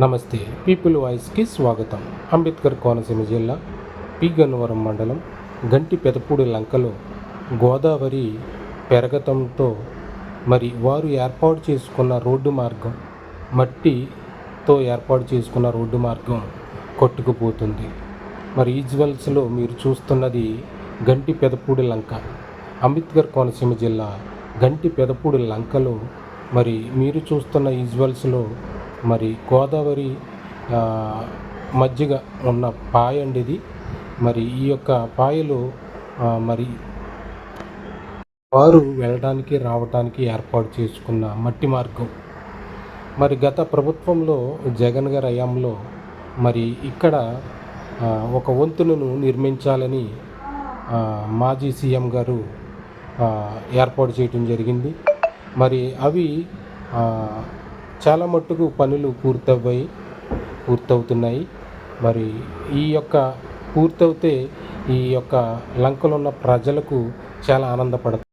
నమస్తే. పీపుల్ వాయిస్కి స్వాగతం. అంబేద్కర్ కోనసీమ జిల్లా పి గన్నవరం మండలం గంటి పెదపూడి లంకలో గోదావరి పెరగటంతో వారు ఏర్పాటు చేసుకున్న రోడ్డు మార్గం, మట్టితో ఏర్పాటు చేసుకున్న రోడ్డు మార్గం కొట్టుకుపోతుంది. ఈజ్వల్స్లో మీరు చూస్తున్నది గంటి పెదపూడి లంక. అంబేద్కర్ కోనసీమ జిల్లా గంటి పెదపూడి లంకలో మీరు చూస్తున్న ఈజ్వల్స్లో గోదావరి మధ్యగ ఉన్న పాయ అండి ఇది. ఈ యొక్క పాయలో వారు వెళ్ళడానికి రావడానికి ఏర్పాటు చేసుకున్న మట్టి మార్గం. గత ప్రభుత్వంలో జగన్ గారి హయాంలో ఇక్కడ ఒక వంతెనను నిర్మించాలని మాజీ సీఎం గారు ఏర్పాటు చేయడం జరిగింది. అవి చాలా మట్టుకు పనులు పూర్తవుతున్నాయి. ఈ యొక్క పూర్తవుతే ఈ యొక్క లంకలో ఉన్న ప్రజలకు చాలా ఆనందపడతారు.